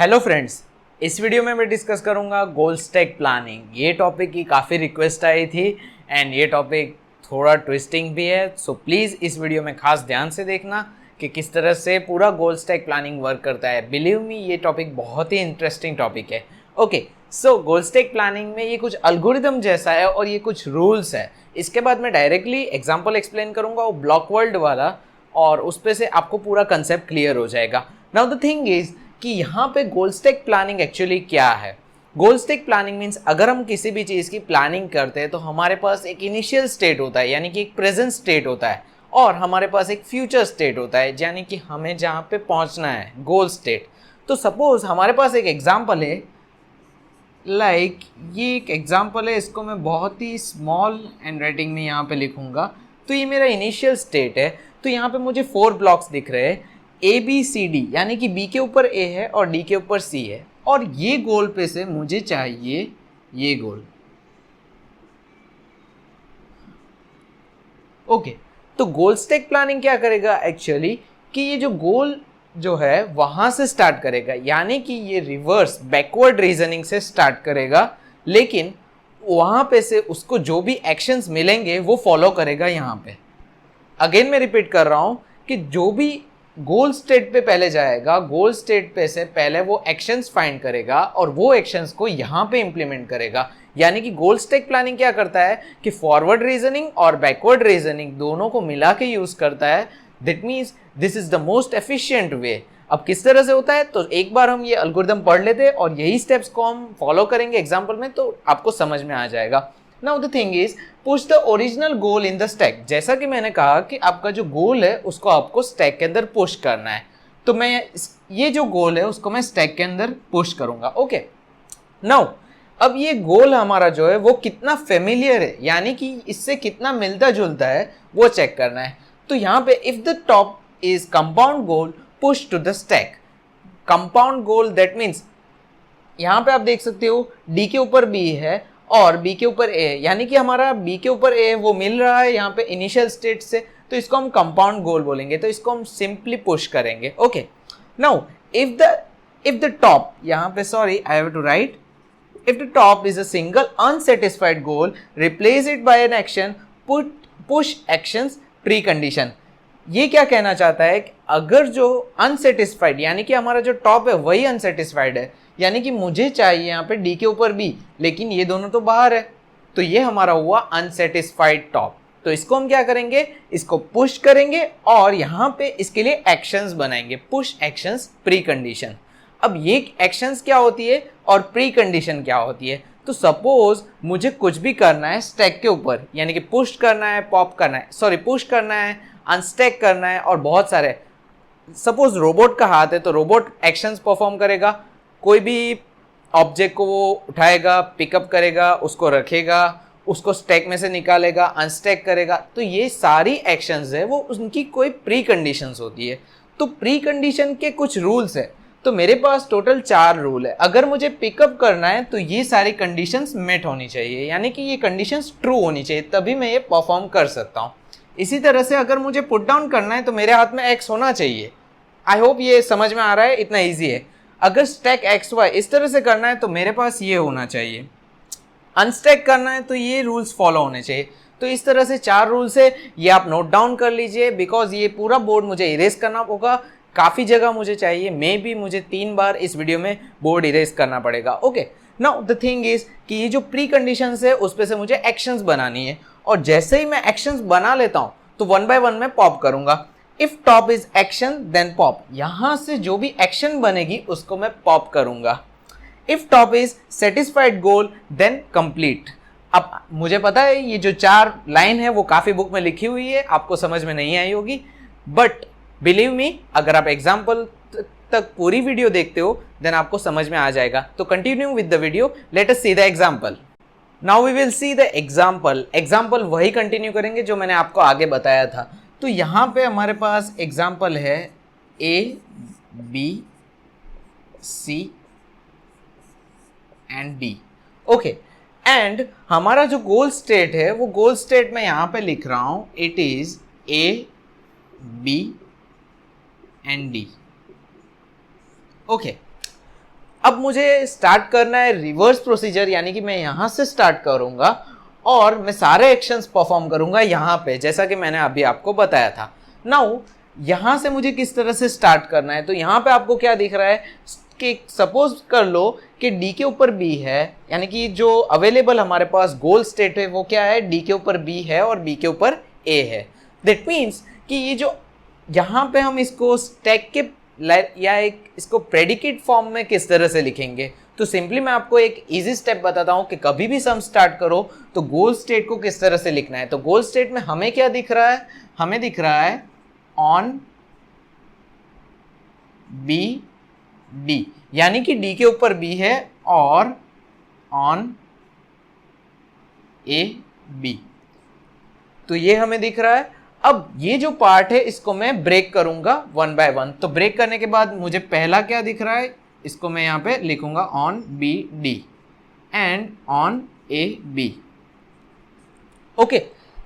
Hello friends, इस video में मैं डिस्कस करूंगा गोल स्टैक प्लानिंग। ये टॉपिक की काफ़ी रिक्वेस्ट आई थी एंड ये टॉपिक थोड़ा ट्विस्टिंग भी है, सो प्लीज़ इस वीडियो में खास ध्यान से देखना कि किस तरह से पूरा गोल स्टैक प्लानिंग वर्क करता है। बिलीव मी, ये टॉपिक बहुत ही इंटरेस्टिंग टॉपिक है। ओके, सो गोल स्टैक प्लानिंग में ये कुछ एल्गोरिदम जैसा है और ये कुछ रूल्स है। इसके बाद मैं डायरेक्टली एग्जाम्पल एक्सप्लेन करूंगा वो ब्लॉक वर्ल्ड वाला, और उस पे से आपको पूरा कंसेप्ट क्लियर हो जाएगा। नाउ द थिंग इज कि यहाँ पे गोल स्टैक प्लानिंग एक्चुअली क्या है। गोल स्टैक प्लानिंग मीन्स अगर हम किसी भी चीज़ की प्लानिंग करते हैं तो हमारे पास एक इनिशियल स्टेट होता है, यानी कि एक प्रेजेंट स्टेट होता है, और हमारे पास एक फ्यूचर स्टेट होता है, यानी कि हमें जहाँ पे पहुँचना है, गोल स्टेट। तो सपोज हमारे पास एक एग्जाम्पल है, ये एक एग्जाम्पल है, इसको मैं बहुत ही स्मॉल हैंड राइटिंग में यहाँ पे लिखूंगा। तो ये मेरा इनिशियल स्टेट है। तो यहाँ पे मुझे 4 ब्लॉक्स दिख रहे हैं, ABCD, यानी कि B के ऊपर A है और D के ऊपर C है, और ये गोल पे से मुझे चाहिए ये गोल। ओके, तो गोल स्टैक प्लानिंग क्या करेगा एक्चुअली कि ये जो गोल जो है वहां से स्टार्ट करेगा, यानी कि ये रिवर्स बैकवर्ड रीजनिंग से स्टार्ट करेगा, लेकिन वहां पे से उसको जो भी एक्शंस मिलेंगे वो फॉलो करेगा। यहाँ पे अगेन मैं रिपीट कर रहा हूं कि जो भी गोल स्टेट पे पहले जाएगा, गोल स्टेट पे से पहले वो एक्शंस फाइंड करेगा और वो एक्शंस को यहाँ पे इंप्लीमेंट करेगा। यानी कि गोल स्टैक प्लानिंग क्या करता है कि फॉरवर्ड रीजनिंग और बैकवर्ड रीजनिंग दोनों को मिला के यूज करता है। That means this is the most efficient way. अब किस तरह से होता है, तो एक बार हम ये एल्गोरिथम पढ़ लेते हैं और यही स्टेप्स को हम फॉलो करेंगे एग्जाम्पल में, तो आपको समझ में आ जाएगा। Now the thing is push the original goal in the stack. जैसा कि मैंने कहा कि आपका जो गोल है उसको आपको स्टैक के अंदर पुश करना है, तो मैं ये जो गोल है उसको मैं स्टैक के अंदर पुश करूंगा। ओके, नाउ अब ये गोल हमारा जो है वो कितना फेमिलियर है, यानी कि इससे कितना मिलता जुलता है वो चेक करना है। तो यहाँ पे if the top is compound goal push to the stack. Compound goal that means यहाँ पे आप देख सकते हो डी के ऊपर बी है और बी के ऊपर ए है, यानी कि हमारा बी के ऊपर ए वो मिल रहा है यहाँ पे इनिशियल स्टेट से, तो इसको हम कंपाउंड गोल बोलेंगे। तो इसको हम सिंपली पुश करेंगे। Okay, now if the top, यहाँ पे sorry I have to write, if the top is a single unsatisfied goal, replace it by an action push actions precondition। ये क्या कहना चाहता है कि अगर जो अनसेटिस्फाइड, यानी कि हमारा जो टॉप है वही अनसेटिस्फाइड है, यानी कि मुझे चाहिए यहाँ पे डी के ऊपर बी, लेकिन ये दोनों तो बाहर है, तो ये हमारा हुआ अनसेटिस्फाइड टॉप। तो इसको हम क्या करेंगे, इसको पुश करेंगे और यहाँ पे इसके लिए एक्शंस बनाएंगे, पुश एक्शंस प्रीकंडीशन। अब ये एक्शंस क्या होती है और प्री कंडीशन क्या होती है। तो सपोज मुझे कुछ भी करना है स्टैक के ऊपर, यानी कि पुश करना है, पॉप करना है, सॉरी पुश करना है, अनस्टैक करना है और बहुत सारे। सपोज रोबोट का हाथ है तो रोबोट एक्शंस परफॉर्म करेगा, कोई भी ऑब्जेक्ट को वो उठाएगा, पिकअप करेगा, उसको रखेगा, उसको स्टैक में से निकालेगा, अनस्टैक करेगा। तो ये सारी एक्शंस है वो उनकी कोई प्री कंडीशंस होती है। तो प्री कंडीशन के कुछ रूल्स है, तो मेरे पास टोटल 4 रूल है। अगर मुझे पिकअप करना है तो ये सारी कंडीशंस मेट होनी चाहिए, यानी कि ये कंडीशंस ट्रू होनी चाहिए, तभी मैं ये परफॉर्म कर सकता हूँ। इसी तरह से अगर मुझे पुट डाउन करना है तो मेरे हाथ में एक्स होना चाहिए। आई होप ये समझ में आ रहा है, इतना ईजी है। अगर स्टैक एक्स वाई इस तरह से करना है तो मेरे पास ये होना चाहिए। अनस्टैक करना है तो ये रूल्स फॉलो होने चाहिए। तो इस तरह से 4 रूल्स है, ये आप नोट डाउन कर लीजिए, बिकॉज ये पूरा बोर्ड मुझे इरेज करना होगा, काफ़ी जगह मुझे चाहिए, मे बी मुझे 3 बार इस वीडियो में बोर्ड इरेज करना पड़ेगा। Okay, now the thing is कि ये जो प्री कंडीशंस है उस पे से मुझे एक्शंस बनानी है, और जैसे ही मैं एक्शंस बना लेता हूँ तो 1 बाय 1 में पॉप करूंगा। If top is action then pop, यहां से जो भी एक्शन बनेगी उसको मैं पॉप करूंगा। If top is satisfied goal then complete. अब मुझे पता है ये जो 4 लाइन है वो काफ़ी बुक में लिखी हुई है, आपको समझ में नहीं आई होगी, बट बिलीव मी अगर आप एग्जाम्पल तक पूरी वीडियो देखते हो देन आपको समझ में आ जाएगा। तो continue with the video, let us see the example. Now we will see the example वही कंटिन्यू करेंगे जो मैंने आपको आगे बताया था। तो यहाँ पे हमारे पास एग्जाम्पल है A, B, C and D। Okay, and हमारा जो गोल स्टेट है वो गोल स्टेट मैं यहाँ पे लिख रहा हूँ, it is A, B and D। Okay, अब मुझे स्टार्ट करना है रिवर्स प्रोसीजर, यानी कि मैं यहां से स्टार्ट करूंगा और मैं सारे एक्शंस परफॉर्म करूंगा यहां पे, जैसा कि मैंने अभी आपको बताया था। नाउ यहां से मुझे किस तरह से स्टार्ट करना है, तो यहां पे आपको क्या दिख रहा है कि सपोज कर लो कि डी के ऊपर बी है, यानी कि जो अवेलेबल हमारे पास गोल स्टेट है वो क्या है, डी के ऊपर बी है और बी के ऊपर ए है। दैट मीन्स कि ये जो यहाँ पे हम इसको स्टैक के या एक इसको प्रेडिकेट फॉर्म में किस तरह से लिखेंगे, तो सिंपली मैं आपको एक इजी स्टेप बताता हूँ कि कभी भी सम स्टार्ट करो तो गोल स्टेट को किस तरह से लिखना है। तो गोल स्टेट में हमें क्या दिख रहा है, हमें दिख रहा है ऑन बी डी, यानी कि डी के ऊपर बी है और ऑन ए बी, तो ये हमें दिख रहा है। अब ये जो पार्ट है इसको मैं ब्रेक करूंगा वन बाय वन। तो ब्रेक करने के बाद मुझे पहला क्या दिख रहा है, इसको मैं यहाँ पे लिखूंगा on B D and on A B. Okay,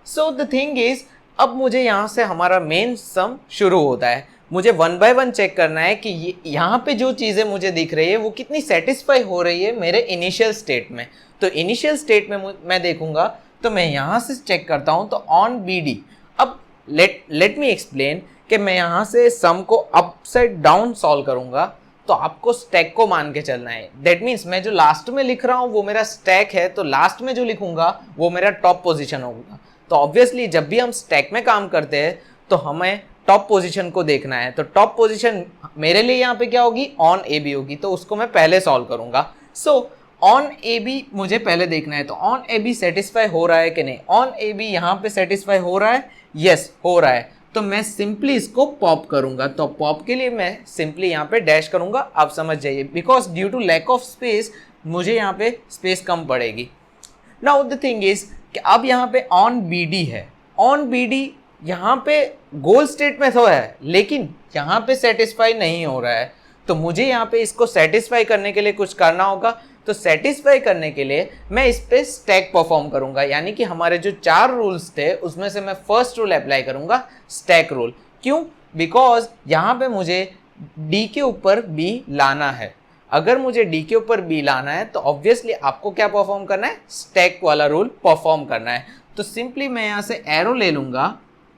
so the thing is अब मुझे यहाँ से हमारा मेन सम शुरू होता है। मुझे वन बाय वन चेक करना है कि यहाँ पे जो चीज़ें मुझे दिख रही है वो कितनी सेटिस्फाई हो रही है मेरे इनिशियल स्टेट में। तो इनिशियल स्टेट में मैं देखूंगा, तो मैं यहाँ से चेक करता हूँ, तो ऑन बी डी। अब लेट मी एक्सप्लेन कि मैं यहाँ से सम को अपसाइड डाउन सॉल्व करूंगा, तो आपको स्टैक को मान के चलना है। दैट मीन्स मैं जो लास्ट में लिख रहा हूँ वो मेरा स्टैक है, तो लास्ट में जो लिखूंगा वो मेरा टॉप पोजीशन होगा। तो ऑब्वियसली जब भी हम स्टैक में काम करते हैं तो हमें टॉप पोजीशन को देखना है। तो टॉप पोजीशन मेरे लिए यहाँ पे क्या होगी, ऑन ए बी होगी, तो उसको मैं पहले सॉल्व करूंगा। सो ऑन ए बी मुझे पहले देखना है, तो ऑन ए बी सेटिस्फाई हो रहा है कि नहीं। ऑन ए बी यहाँ पे सेटिस्फाई हो रहा है, यस हो रहा है, तो मैं सिंपली इसको पॉप करूंगा। तो पॉप के लिए मैं सिंपली यहाँ पे डैश करूंगा, आप समझ जाइए, because due to lack of space मुझे यहाँ पे स्पेस कम पड़ेगी। नाउ द थिंग इज कि अब यहाँ पे ऑन बी डी है, ऑन बी डी यहाँ पे गोल स्टेट में तो है लेकिन यहाँ पे सेटिस्फाई नहीं हो रहा है, तो मुझे यहाँ पे इसको सेटिस्फाई करने के लिए कुछ करना होगा। तो सेटिस्फाई करने के लिए मैं इस पे स्टैक परफॉर्म करूंगा, यानी कि हमारे जो 4 रूल्स थे उसमें से मैं फर्स्ट रूल अप्लाई करूंगा, स्टैक रूल। क्यों? बिकॉज यहाँ पे मुझे डी के ऊपर बी लाना है। अगर मुझे डी के ऊपर बी लाना है तो ऑब्वियसली आपको क्या परफॉर्म करना है, स्टैक वाला रूल परफॉर्म करना है। तो सिंपली मैं यहाँ से एरो ले लूंगा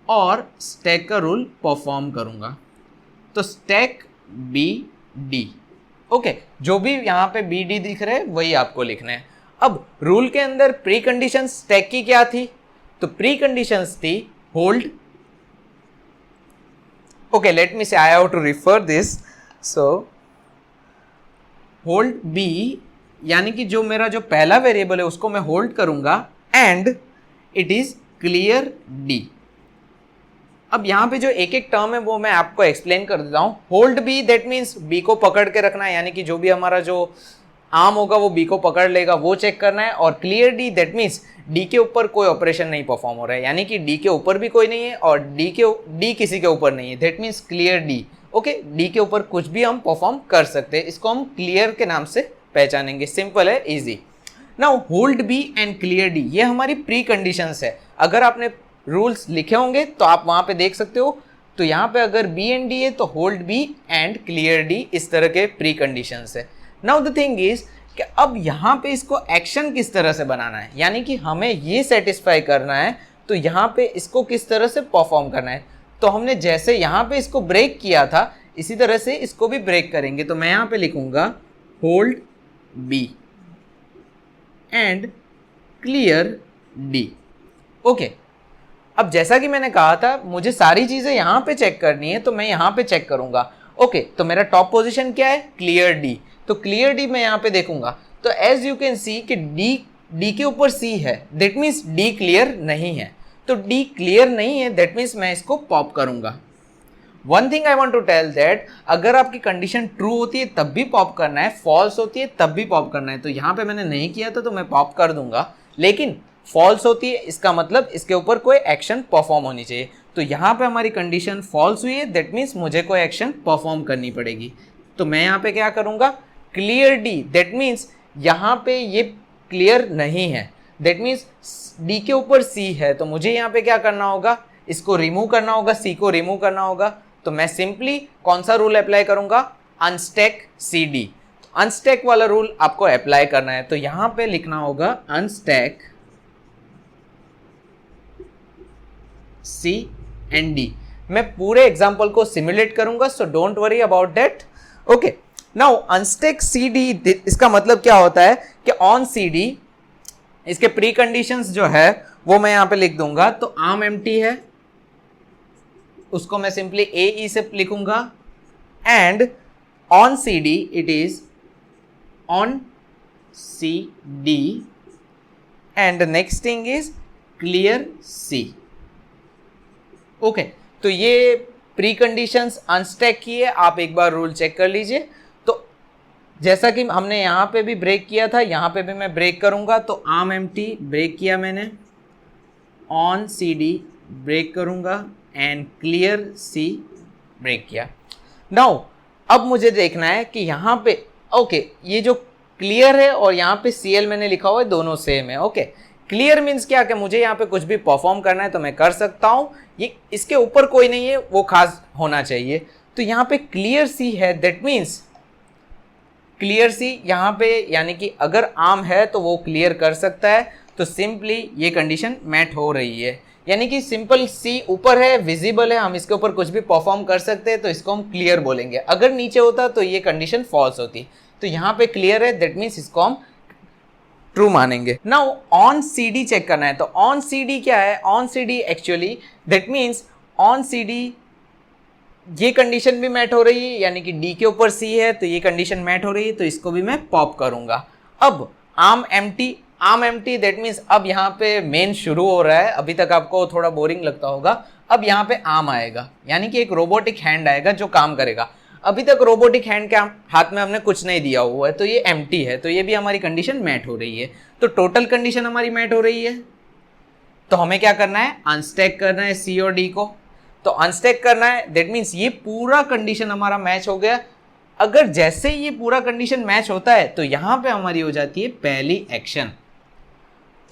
और स्टैक का रूल परफॉर्म करूंगा। तो स्टैक बी डी, ओके, जो भी यहाँ पे बी डी दिख रहे हैं वही आपको लिखना है। अब रूल के अंदर प्री कंडीशन स्टैक की क्या थी, तो प्री कंडीशंस थी hold, okay let me say I have to refer this, so hold B, यानी कि जो मेरा जो पहला वेरिएबल है उसको मैं होल्ड करूंगा and it is clear D. अब यहाँ पे जो एक एक टर्म है वो मैं आपको एक्सप्लेन कर देता हूँ। Hold B that means B को पकड़ के रखना है, यानी कि जो भी हमारा जो आर्म होगा वो बी को पकड़ लेगा, वो चेक करना है। और clear D that means D के ऊपर कोई ऑपरेशन नहीं परफॉर्म हो रहा है, यानी कि डी के ऊपर भी कोई नहीं है और डी किसी के ऊपर नहीं है, that means clear D. Okay, D के ऊपर कुछ भी हम परफॉर्म कर सकते हैं, इसको हम क्लियर के नाम से पहचानेंगे। सिंपल है, easy. Now hold B and clear D ये हमारी प्री कंडीशंस है। अगर आपने रूल्स लिखे होंगे तो आप वहां पे देख सकते हो। तो यहाँ पे अगर बी एंड डी है तो hold B and clear D, इस तरह के प्री कंडीशंस है। नाउ द थिंग इज कि अब यहाँ पे इसको एक्शन किस तरह से बनाना है, यानी कि हमें ये सेटिस्फाई करना है तो यहाँ पे इसको किस तरह से परफॉर्म करना है। तो हमने जैसे यहाँ पे इसको ब्रेक किया था इसी तरह से इसको भी ब्रेक करेंगे। तो मैं यहाँ पे लिखूंगा hold B and clear D. Okay, अब जैसा कि मैंने कहा था मुझे सारी चीजें यहाँ पे चेक करनी है, तो मैं यहाँ पे चेक करूंगा। ओके, तो मेरा टॉप पोजीशन क्या है, क्लियर डी। तो क्लियर डी मैं यहाँ पे देखूंगा, तो एज यू कैन सी कि डी के ऊपर सी है, दैट मीन्स डी क्लियर नहीं है। तो डी क्लियर नहीं है दैट मीन्स मैं इसको पॉप करूंगा। One thing I want to tell that अगर आपकी कंडीशन ट्रू होती है तब भी पॉप करना है, फॉल्स होती है तब भी पॉप करना है। तो यहाँ पे मैंने नहीं किया था तो मैं पॉप कर दूंगा, लेकिन फॉल्स होती है इसका मतलब इसके ऊपर कोई एक्शन परफॉर्म होनी चाहिए। तो यहाँ पे हमारी कंडीशन फॉल्स हुई है, दैट मीन्स मुझे कोई एक्शन परफॉर्म करनी पड़ेगी। तो मैं यहाँ पे क्या करूँगा, क्लियर डी, दैट मीन्स यहाँ पे ये क्लियर नहीं है, दैट मीन्स डी के ऊपर सी है, तो मुझे यहाँ पे क्या करना होगा, इसको रिमूव करना होगा, सी को रिमूव करना होगा। तो मैं सिंपली कौन सा रूल अप्लाई करूँगा, अनस्टैक सी डी। अनस्टैक वाला रूल आपको अप्लाई करना है, तो यहां पे लिखना होगा अनस्टैक सी एंड डी। मैं पूरे एग्जांपल को सिमुलेट करूंगा, so don't worry about that. Okay, now unstack C D, इसका मतलब क्या होता है कि ऑन सी डी इसके प्रीकंडीशंस जो है वो मैं यहां पे लिख दूंगा। तो आर्म एम्प्टी है, उसको मैं सिंपली ए ई से लिखूंगा, and on C D it is on C D, and next thing is clear C. Okay, तो ये प्रीकंडीशंस अनस्टैक की है, आप एक बार रूल चेक कर लीजिए। तो जैसा कि हमने यहां पे भी ब्रेक किया था, यहां पे भी मैं ब्रेक करूंगा। तो आर्म एम्प्टी ब्रेक किया मैंने, ऑन सी डी ब्रेक करूंगा, एंड क्लियर सी ब्रेक किया। नाउ अब मुझे देखना है कि यहाँ पे ओके ये जो क्लियर है और यहाँ पे CL मैंने लिखा हुआ है, दोनों सेम है। ओके, क्लियर मीन्स क्या कि मुझे यहाँ पे कुछ भी परफॉर्म करना है तो मैं कर सकता हूँ, ये इसके ऊपर कोई नहीं है, वो खास होना चाहिए। तो यहाँ पे क्लियर सी है, दैट मीन्स क्लियर सी यहाँ पे, यानी कि अगर आर्म है तो वो क्लियर कर सकता है, तो सिंपली ये कंडीशन मैट हो रही है। यानी कि सिंपल सी ऊपर है, विजिबल है, हम इसके ऊपर कुछ भी परफॉर्म कर सकते हैं, तो इसको हम क्लियर बोलेंगे। अगर नीचे होता तो ये कंडीशन फॉल्स होती। तो यहाँ पे क्लियर है, दैट मीन्स इसको हम ट्रू मानेंगे। Now on C D check करना है, तो ऑन सी डी क्या है? On C D actually that means on C D ये कंडीशन भी मैट हो रही है, यानी कि डी के ऊपर सी है तो ये कंडीशन मैट हो रही है, तो इसको भी मैं पॉप करूंगा। अब आर्म एम्प्टी दैट मीन्स अब यहाँ पे मेन शुरू हो रहा है। अभी तक आपको थोड़ा बोरिंग लगता होगा, अब यहाँ पे आर्म आएगा, यानी कि एक रोबोटिक हैंड आएगा जो काम करेगा। अभी तक रोबोटिक हैंड के हाथ में हमने कुछ नहीं दिया हुआ है, तो ये एम्प्टी है, तो ये भी हमारी कंडीशन मैट हो रही है। तो टोटल कंडीशन हमारी मैट हो रही है। तो हमें क्या करना है? अनस्टैक करना है सी और डी को। तो अनस्टैक करना है, दैट मीन्स ये पूरा कंडीशन हमारा मैच हो गया। अगर जैसे ये पूरा कंडीशन मैच होता है तो यहां पे हमारी हो जाती है पहली एक्शन।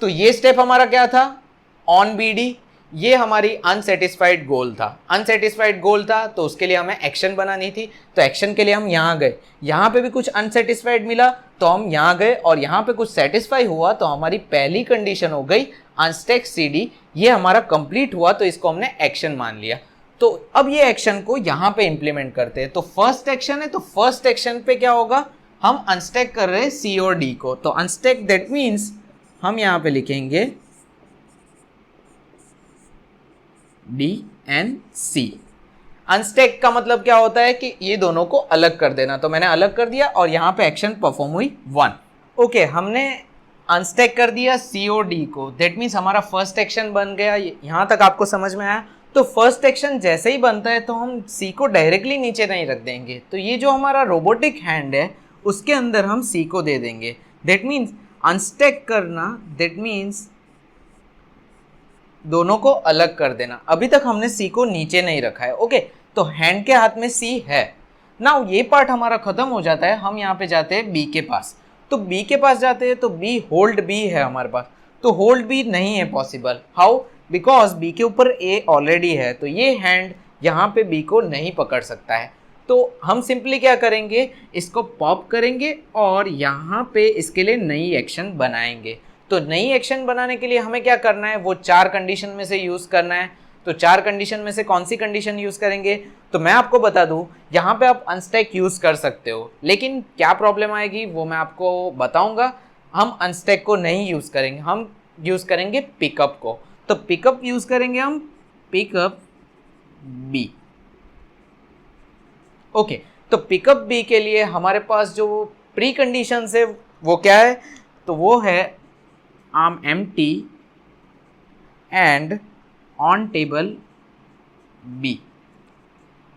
तो ये स्टेप हमारा क्या था? ऑन बीडी, ये हमारी अनसेटिस्फाइड गोल था। अनसेटिस्फाइड गोल था तो उसके लिए हमें एक्शन बनानी थी, तो एक्शन के लिए हम यहाँ गए, यहाँ पे भी कुछ अनसेटिस्फाइड मिला तो हम यहाँ गए, और यहाँ पे कुछ सेटिस्फाई हुआ तो हमारी पहली कंडीशन हो गई अनस्टैक सी डी। ये हमारा कंप्लीट हुआ तो इसको हमने एक्शन मान लिया। तो अब ये एक्शन को यहाँ पे इंप्लीमेंट करते हैं। तो फर्स्ट एक्शन है, तो फर्स्ट एक्शन पे क्या होगा? हम अनस्टैक कर रहे हैं सी और डी को। तो अनस्टैक दैट मीन्स हम यहाँ पे लिखेंगे डी एंड सी। अनस्टैक का मतलब क्या होता है कि ये दोनों को अलग कर देना। तो मैंने अलग कर दिया और यहाँ पे एक्शन परफॉर्म हुई 1। ओके, हमने अनस्टैक कर दिया सी और डी को, दैट मीन्स हमारा फर्स्ट एक्शन बन गया। यहाँ तक आपको समझ में आया? तो फर्स्ट एक्शन जैसे ही बनता है तो हम सी को डायरेक्टली नीचे नहीं रख देंगे, तो ये जो हमारा रोबोटिक हैंड है उसके अंदर हम सी को दे देंगे। दैट मीन्स अनस्टैक करना, दैट मीन्स दोनों को अलग कर देना। अभी तक हमने सी को नीचे नहीं रखा है। ओके, तो हैंड के हाथ में सी है। नाउ ये पार्ट हमारा खत्म हो जाता है, हम यहाँ पे जाते हैं बी के पास। तो बी के पास जाते हैं तो बी, होल्ड बी है हमारे पास, तो होल्ड बी नहीं है पॉसिबल। हाउ? बिकॉज बी के ऊपर ए ऑलरेडी है, तो ये हैंड यहाँ पे बी को नहीं पकड़ सकता है। तो हम सिंपली क्या करेंगे? इसको पॉप करेंगे और यहाँ पे इसके लिए नई एक्शन बनाएंगे। तो नई एक्शन बनाने के लिए हमें क्या करना है? वो 4 कंडीशन में से यूज़ करना है। तो 4 कंडीशन में से कौन सी कंडीशन यूज़ करेंगे? तो मैं आपको बता दूं, यहाँ पे आप अनस्टैक यूज़ कर सकते हो, लेकिन क्या प्रॉब्लम आएगी वो मैं आपको बताऊंगा। हम अनस्टैक को नहीं यूज़ करेंगे, हम यूज़ करेंगे पिकअप को। तो पिकअप यूज़ करेंगे हम, पिकअप बी। ओके, तो पिकअप बी के लिए हमारे पास जो प्री कंडीशंस है वो क्या है? तो वो है arm empty and on table B.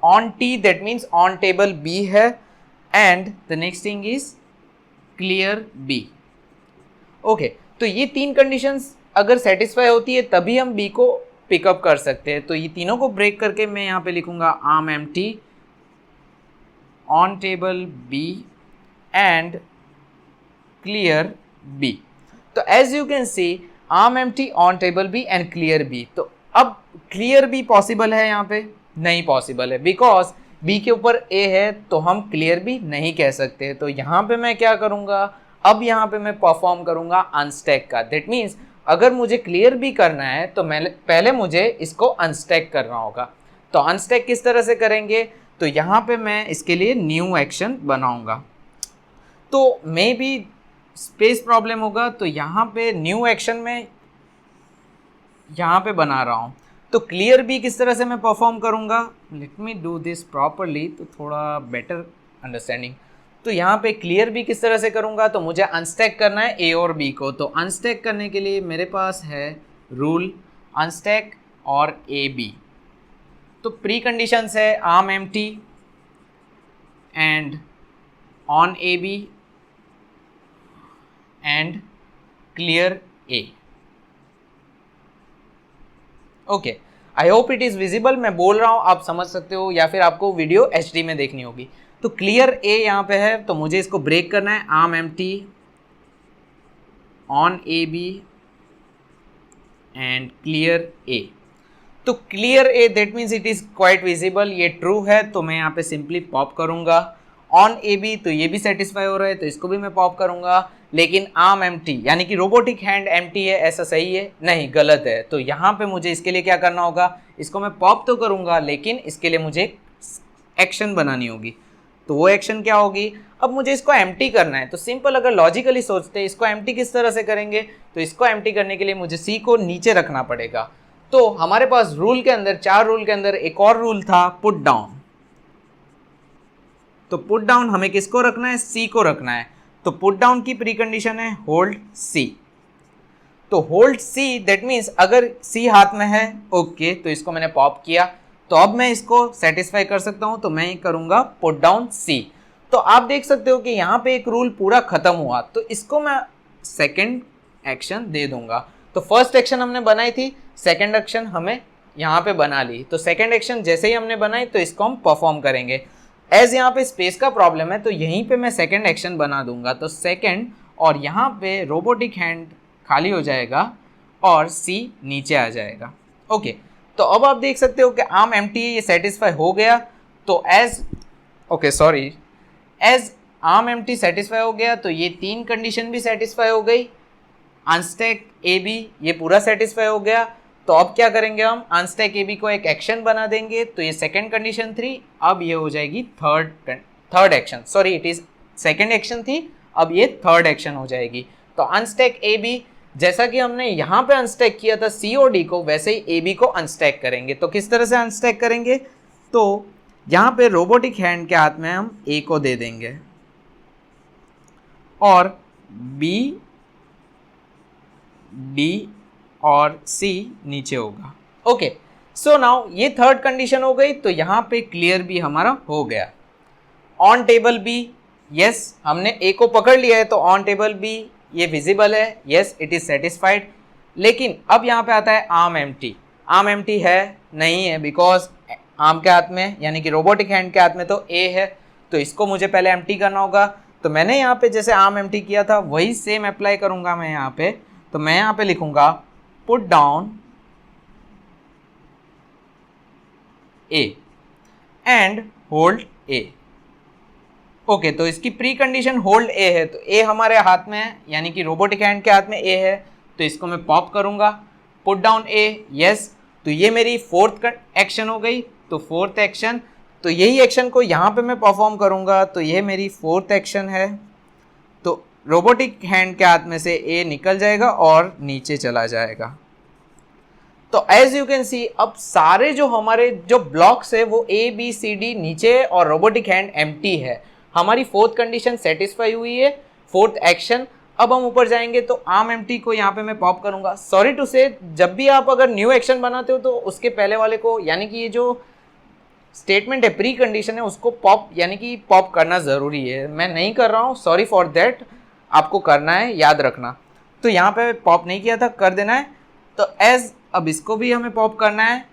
On T that means on table B है, and the next thing is clear B. Okay, तो ये 3 कंडीशंस अगर सेटिस्फाई होती है तभी हम बी को पिकअप कर सकते हैं। तो ये तीनों को ब्रेक करके मैं यहाँ पे लिखूंगा arm empty, on table B and clear B. तो as you can see arm empty, on table B and clear B. तो अब क्लियर बी पॉसिबल है यहाँ पे? नहीं पॉसिबल है, बिकॉज बी के ऊपर ए है तो हम क्लियर बी नहीं कह सकते। तो यहाँ पे मैं क्या करूँगा, अब यहाँ पे मैं परफॉर्म करूँगा अनस्टैक का। दैट मीन्स अगर मुझे क्लियर बी करना है तो मैं पहले मुझे इसको अनस्टैक करना होगा। तो अनस्टैक किस तरह से करेंगे, तो यहाँ पे मैं इसके लिए न्यू एक्शन बनाऊँगा। तो मे बी स्पेस प्रॉब्लम होगा, तो यहाँ पे न्यू एक्शन में यहाँ पे बना रहा हूँ। तो क्लियर बी किस तरह से मैं परफॉर्म करूँगा, let me do this properly तो थोड़ा बेटर अंडरस्टैंडिंग। तो यहाँ पे क्लियर बी किस तरह से करूँगा, तो मुझे अनस्टैक करना है ए और बी को। तो अनस्टैक करने के लिए मेरे पास है रूल अनस्टैक और ए बी। तो प्री कंडीशंस है arm empty and on A B and clear A. Okay, I hope it is visible. मैं बोल रहा हूँ आप समझ सकते हो, या फिर आपको वीडियो HD में देखनी होगी। तो क्लियर ए यहाँ पे है, तो मुझे इसको ब्रेक करना है arm empty on A B and clear A. तो clear A that means it is quite visible, ये ट्रू है तो मैं यहाँ पे सिंपली पॉप करूँगा। ऑन ए बी तो ये भी सेटिस्फाई हो रहा है तो इसको भी मैं पॉप करूँगा। लेकिन आर्म एम्प्टी यानी कि रोबोटिक हैंड एम्प्टी है, ऐसा सही है? नहीं, गलत है। तो यहाँ पे मुझे इसके लिए क्या करना होगा, इसको मैं पॉप तो करूँगा लेकिन इसके लिए मुझे एक्शन बनानी होगी। तो वो एक्शन क्या होगी, अब मुझे इसको एम्प्टी करना है। तो सिंपल अगर लॉजिकली सोचते हैं इसको एम्प्टी किस तरह से करेंगे, तो इसको एम्प्टी करने के लिए मुझे सी को नीचे रखना पड़ेगा। तो हमारे पास रूल के अंदर, 4 रूल के अंदर एक और रूल था पुट डाउन। तो पुट डाउन हमें किसको रखना है, सी को रखना है। तो पुट डाउन की प्रीकंडीशन है होल्ड सी। तो होल्ड सी दैट मीन्स अगर सी हाथ में है, ओके, तो इसको मैंने पॉप किया। तो अब मैं इसको सेटिस्फाई कर सकता हूं, तो मैं करूंगा पुट डाउन सी। तो आप देख सकते हो कि यहाँ पे एक रूल पूरा खत्म हुआ, तो इसको मैं सेकेंड एक्शन दे दूंगा। तो फर्स्ट एक्शन हमने बनाई थी, सेकेंड एक्शन हमें यहाँ पे बना ली। तो सेकेंड एक्शन जैसे ही हमने बनाई तो इसको हम परफॉर्म करेंगे। एज यहाँ पे स्पेस का प्रॉब्लम है तो यहीं पे मैं सेकेंड एक्शन बना दूंगा। तो सेकेंड, और यहाँ पे रोबोटिक हैंड खाली हो जाएगा और सी नीचे आ जाएगा। ओके, तो अब आप देख सकते हो कि आर्म एम्प्टी है, ये सेटिस्फाई हो गया। तो एज आर्म एम्प्टी सेटिस्फाई हो गया तो ये 3 कंडीशन भी सेटिस्फाई हो गई। अनस्टैक ए बी ये पूरा सेटिस्फाई हो गया। तो अब क्या करेंगे, हम अनस्टैक ए बी को एक एक्शन बना देंगे। तो ये सेकेंड कंडीशन 3, अब ये हो जाएगी third action. Sorry, it is second action थी, अब ये थर्ड एक्शन हो जाएगी। तो अनस्टैक ए बी, जैसा कि हमने यहाँ पे अनस्टैक किया था सी और डी को, वैसे ही ए बी को अनस्टैक करेंगे। तो किस तरह से अनस्टैक करेंगे, तो यहाँ पे रोबोटिक हैंड के हाथ में हम ए को दे देंगे और बी, डी और सी नीचे होगा। ओके, सो नाउ ये थर्ड कंडीशन हो गई। तो यहाँ पे क्लियर बी हमारा हो गया। ऑन टेबल बी, यस, हमने ए को पकड़ लिया है तो ऑन टेबल बी ये विजिबल है, यस इट इज सेटिस्फाइड। लेकिन अब यहाँ पे आता है आर्म एम्प्टी। आर्म एम्प्टी है नहीं है, बिकॉज आर्म के हाथ में यानी कि रोबोटिक हैंड के हाथ में तो ए है, तो इसको मुझे पहले एम्प्टी करना होगा। तो मैंने यहाँ पे जैसे आर्म एम्प्टी किया था वही सेम अप्लाई करूँगा मैं यहाँ पे। तो मैं यहाँ पे लिखूँगा put down A and hold a. Okay, तो इसकी प्री कंडीशन होल्ड ए है, तो ए हमारे हाथ में है यानी कि रोबोटिक हैंड के हाथ में ए है, तो इसको मैं पॉप करूंगा पुट डाउन ए, यस। तो ये मेरी फोर्थ एक्शन हो गई। तो फोर्थ एक्शन, तो यही एक्शन को यहाँ पे मैं परफॉर्म करूंगा। तो ये मेरी फोर्थ एक्शन है। तो रोबोटिक हैंड के हाथ में से ए निकल जाएगा और नीचे चला जाएगा। तो एज यू कैन सी, अब सारे जो हमारे जो ब्लॉक्स है वो ए बी सी डी नीचे और रोबोटिक हैंड एम्प्टी है। हमारी फोर्थ कंडीशन सेटिस्फाई हुई है, फोर्थ एक्शन। अब हम ऊपर जाएंगे तो आर्म एम्प्टी को यहाँ पे मैं पॉप करूंगा। सॉरी टू से, जब भी आप अगर न्यू एक्शन बनाते हो तो उसके पहले वाले को यानी कि ये जो स्टेटमेंट है प्री कंडीशन है उसको पॉप यानी कि पॉप करना ज़रूरी है। मैं नहीं कर रहा हूँ, सॉरी फॉर देट, आपको करना है, याद रखना। तो यहाँ पे पॉप नहीं किया था, कर देना है। तो एज अब इसको भी हमें पॉप करना है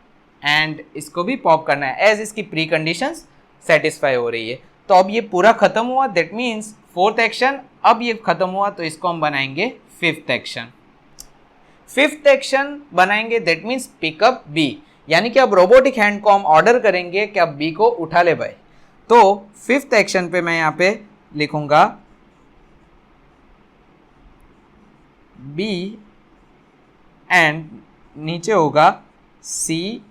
एंड इसको भी पॉप करना है एज इसकी प्री कंडीशंस सेटिस्फाई हो रही है। तो अब ये पूरा खत्म हुआ, दैट मीन्स फोर्थ एक्शन अब ये खत्म हुआ। तो इसको हम बनाएंगे फिफ्थ एक्शन। फिफ्थ एक्शन बनाएंगे, दैट मीन्स पिकअप बी। यानी कि अब रोबोटिक हैंड को हम ऑर्डर करेंगे कि अब बी को उठा ले भाई। तो 5th एक्शन पे मैं यहाँ पे लिखूंगा बी एंड नीचे होगा C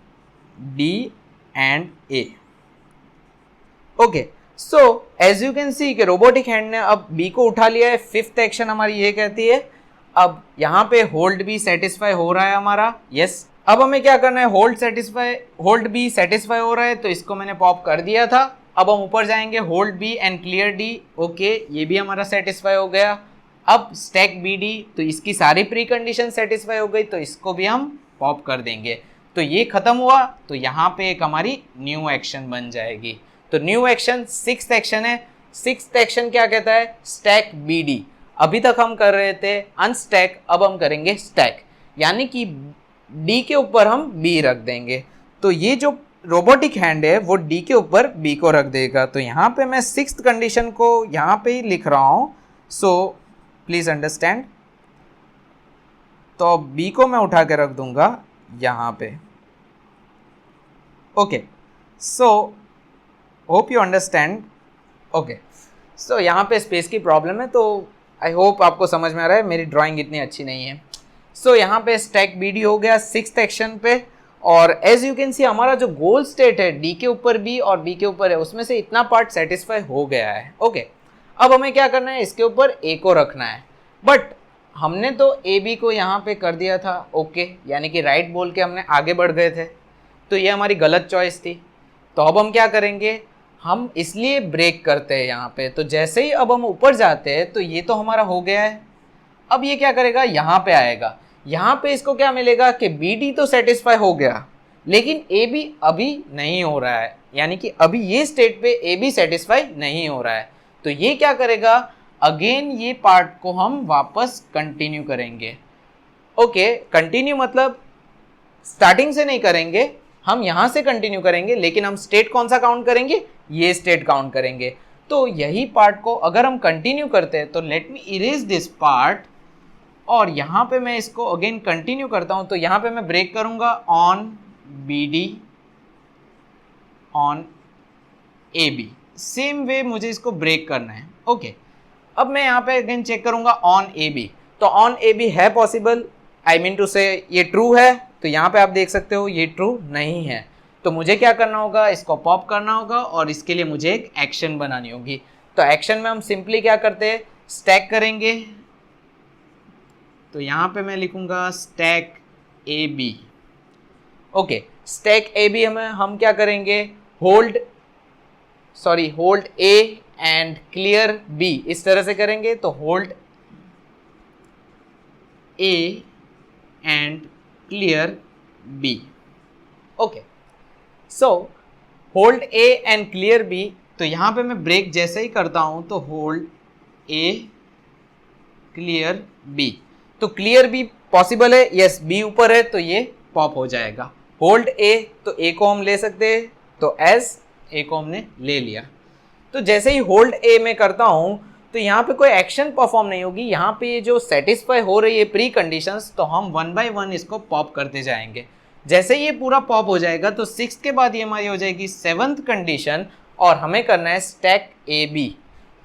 D and A. Okay, so as you can see कि रोबोटिक हैंड ने अब बी को उठा लिया है। 5th एक्शन हमारी ये कहती है अब यहाँ पे होल्ड बी सेटिस्फाई हो रहा है हमारा, यस। अब हमें क्या करना है, होल्ड बी सेटिस्फाई हो रहा है तो इसको मैंने पॉप कर दिया था। अब हम ऊपर जाएंगे, hold B and clear D, okay ये भी हमारा सेटिस्फाई हो गया। अब स्टैक बी डी, तो इसकी सारी प्री कंडीशन सेटिस्फाई हो गई तो इसको भी हम पॉप कर देंगे। तो ये खत्म हुआ, तो यहाँ पे एक हमारी न्यू एक्शन बन जाएगी। तो न्यू एक्शन 6th एक्शन है। 6th एक्शन क्या कहता है, स्टैक बी डी। अभी तक हम कर रहे थे अनस्टैक, अब हम करेंगे स्टैक, यानी कि डी के ऊपर हम बी रख देंगे। तो ये जो रोबोटिक हैंड है वो डी के ऊपर बी को रख देगा। तो यहाँ पे मैं 6th कंडीशन को यहाँ पे ही लिख रहा हूँ, सो प्लीज अंडरस्टैंड। तो बी को मैं उठा के रख दूंगा यहाँ पे, okay. So hope you understand, okay. So यहाँ पे स्पेस की प्रॉब्लम है, तो आई होप आपको समझ में आ रहा है, मेरी ड्राइंग इतनी अच्छी नहीं है। सो यहाँ पे स्टैक बी डी हो गया 6th एक्शन पे। और एज यू कैन सी हमारा जो गोल स्टेट है डी के ऊपर बी और बी के ऊपर है, उसमें से इतना पार्ट सेटिस्फाई हो गया है, ओके। अब हमें क्या करना है, इसके ऊपर ए को रखना है, बट हमने तो ए बी को यहाँ पे कर दिया था, ओके, यानी कि राइट बोल के हमने आगे बढ़ गए थे, तो ये हमारी गलत चॉइस थी। तो अब हम क्या करेंगे, हम इसलिए ब्रेक करते हैं यहाँ पे। तो जैसे ही अब हम ऊपर जाते हैं तो ये तो हमारा हो गया है। अब ये क्या करेगा, यहाँ पे आएगा, यहाँ पे इसको क्या मिलेगा कि बी डी तो सेटिस्फाई हो गया लेकिन ए बी अभी नहीं हो रहा है, यानी कि अभी ये स्टेट पे ए बी सेटिस्फाई नहीं हो रहा है। तो ये क्या करेगा, अगेन ये पार्ट को हम वापस कंटिन्यू करेंगे, ओके। कंटिन्यू मतलब स्टार्टिंग से नहीं करेंगे, हम यहाँ से कंटिन्यू करेंगे, लेकिन हम स्टेट कौन सा काउंट करेंगे, ये स्टेट काउंट करेंगे। तो यही पार्ट को अगर हम कंटिन्यू करते हैं तो let me erase this part, और यहाँ पे मैं इसको अगेन कंटिन्यू करता हूँ। तो यहाँ पे मैं ब्रेक करूँगा on B D on A B, same way मुझे इसको ब्रेक करना है, ओके। अब मैं यहाँ पे अगेन चेक करूँगा ऑन ए बी, तो ऑन ए बी है पॉसिबल, आई मीन टू से ये ट्रू है। तो यहाँ पे आप देख सकते हो ये ट्रू नहीं है, तो मुझे क्या करना होगा, इसको पॉप करना होगा और इसके लिए मुझे एक एक्शन बनानी होगी। तो एक्शन में हम सिंपली क्या करते हैं, स्टैक करेंगे। तो यहाँ पे मैं लिखूंगा stack A B, okay. Stack A B में हम क्या करेंगे, hold A and clear B, इस तरह से करेंगे। तो hold A and clear B, okay. So hold A and clear B, तो यहाँ पे मैं ब्रेक जैसे ही करता हूँ तो होल्ड ए क्लियर बी, तो क्लियर बी पॉसिबल है, यस, बी ऊपर है तो ये पॉप हो जाएगा। होल्ड ए, तो ए को हम ले सकते हैं, तो एज ए को हमने ले लिया। तो जैसे ही होल्ड ए में करता हूँ तो यहाँ पे कोई एक्शन परफॉर्म नहीं होगी, यहाँ पे ये जो सेटिस्फाई हो रही है प्री कंडीशंस, तो हम 1 बाय 1 इसको पॉप करते जाएंगे। जैसे ये पूरा पॉप हो जाएगा तो 6th के बाद ये हमारी हो जाएगी 7th कंडीशन, और हमें करना है स्टैक ए बी।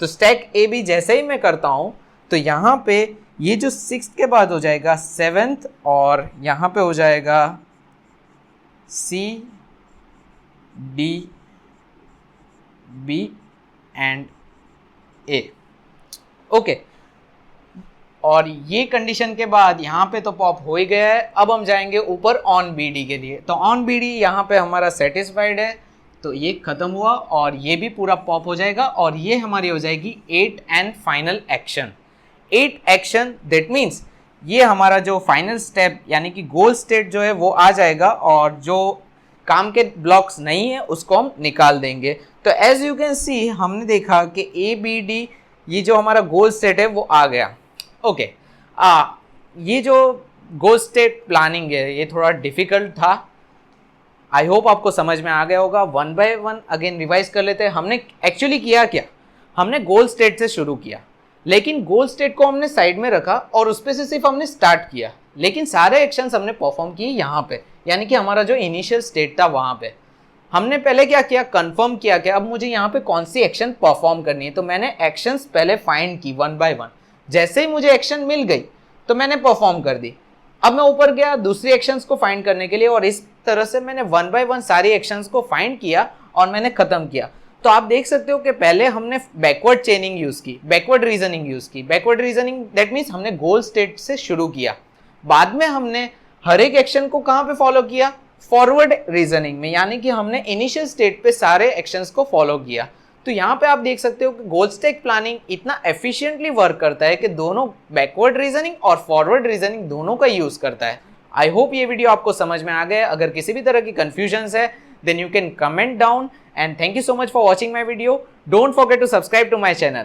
तो स्टैक ए बी जैसे ही मैं करता हूँ तो यहाँ पे ये जो 6th के बाद हो जाएगा 7th, और यहाँ पे हो जाएगा C D B and A, okay. और ये कंडीशन के बाद यहाँ पे तो पॉप हो ही गया है। अब हम जाएंगे ऊपर ऑन बी डी के लिए। तो ऑन बी डी यहाँ पे हमारा सेटिस्फाइड है, तो ये खत्म हुआ और ये भी पूरा पॉप हो जाएगा, और ये हमारी हो जाएगी 8 and final action. 8 action, that means ये हमारा जो फाइनल स्टेप यानी कि गोल स्टेट जो है वो आ जाएगा, और जो काम के ब्लॉक्स नहीं है उसको हम निकाल देंगे। तो एज यू कैन सी हमने देखा कि ए बी डी ये जो हमारा गोल स्टेट है वो आ गया, ओके। ये जो गोल स्टेट प्लानिंग है ये थोड़ा डिफिकल्ट था, आई होप आपको समझ में आ गया होगा। 1 बाय 1 अगेन रिवाइज कर लेते हैं। हमने एक्चुअली किया क्या, हमने गोल स्टेट से शुरू किया, लेकिन गोल स्टेट को हमने साइड में रखा और उस पे से सिर्फ हमने स्टार्ट किया, लेकिन सारे एक्शंस हमने परफॉर्म किए यहाँ पे। यानी कि हमारा जो इनिशियल स्टेट था वहां पे हमने पहले क्या किया, कंफर्म किया कि अब मुझे यहाँ पे कौन सी एक्शन परफॉर्म करनी है। तो मैंने एक्शंस पहले फाइंड की वन बाय वन, जैसे ही मुझे एक्शन मिल गई तो मैंने परफॉर्म कर दी। अब मैं ऊपर गया दूसरी एक्शंस को फाइंड करने के लिए और इस तरह से मैंने वन बाय वन सारी एक्शंस को फाइंड किया और मैंने खत्म किया। तो आप देख सकते हो कि पहले हमने बैकवर्ड चेनिंग यूज की, बैकवर्ड रीजनिंग यूज की। बैकवर्ड रीजनिंग दैट मीन्स हमने गोल स्टेट से शुरू किया, बाद में हमने हर एक एक्शन को कहां पे फॉलो किया, फॉरवर्ड रीजनिंग में, यानी कि हमने इनिशियल स्टेट पे सारे एक्शंस को फॉलो किया। तो यहाँ पे आप देख सकते हो कि गोल स्टैक प्लानिंग इतना एफिशिएंटली वर्क करता है कि दोनों बैकवर्ड रीजनिंग और फॉरवर्ड रीजनिंग दोनों का यूज करता है। आई होप ये वीडियो आपको समझ में आ गया। अगर किसी भी तरह की कंफ्यूजन है then you can comment down, and thank you so much for watching my video. Don't forget to subscribe to my channel.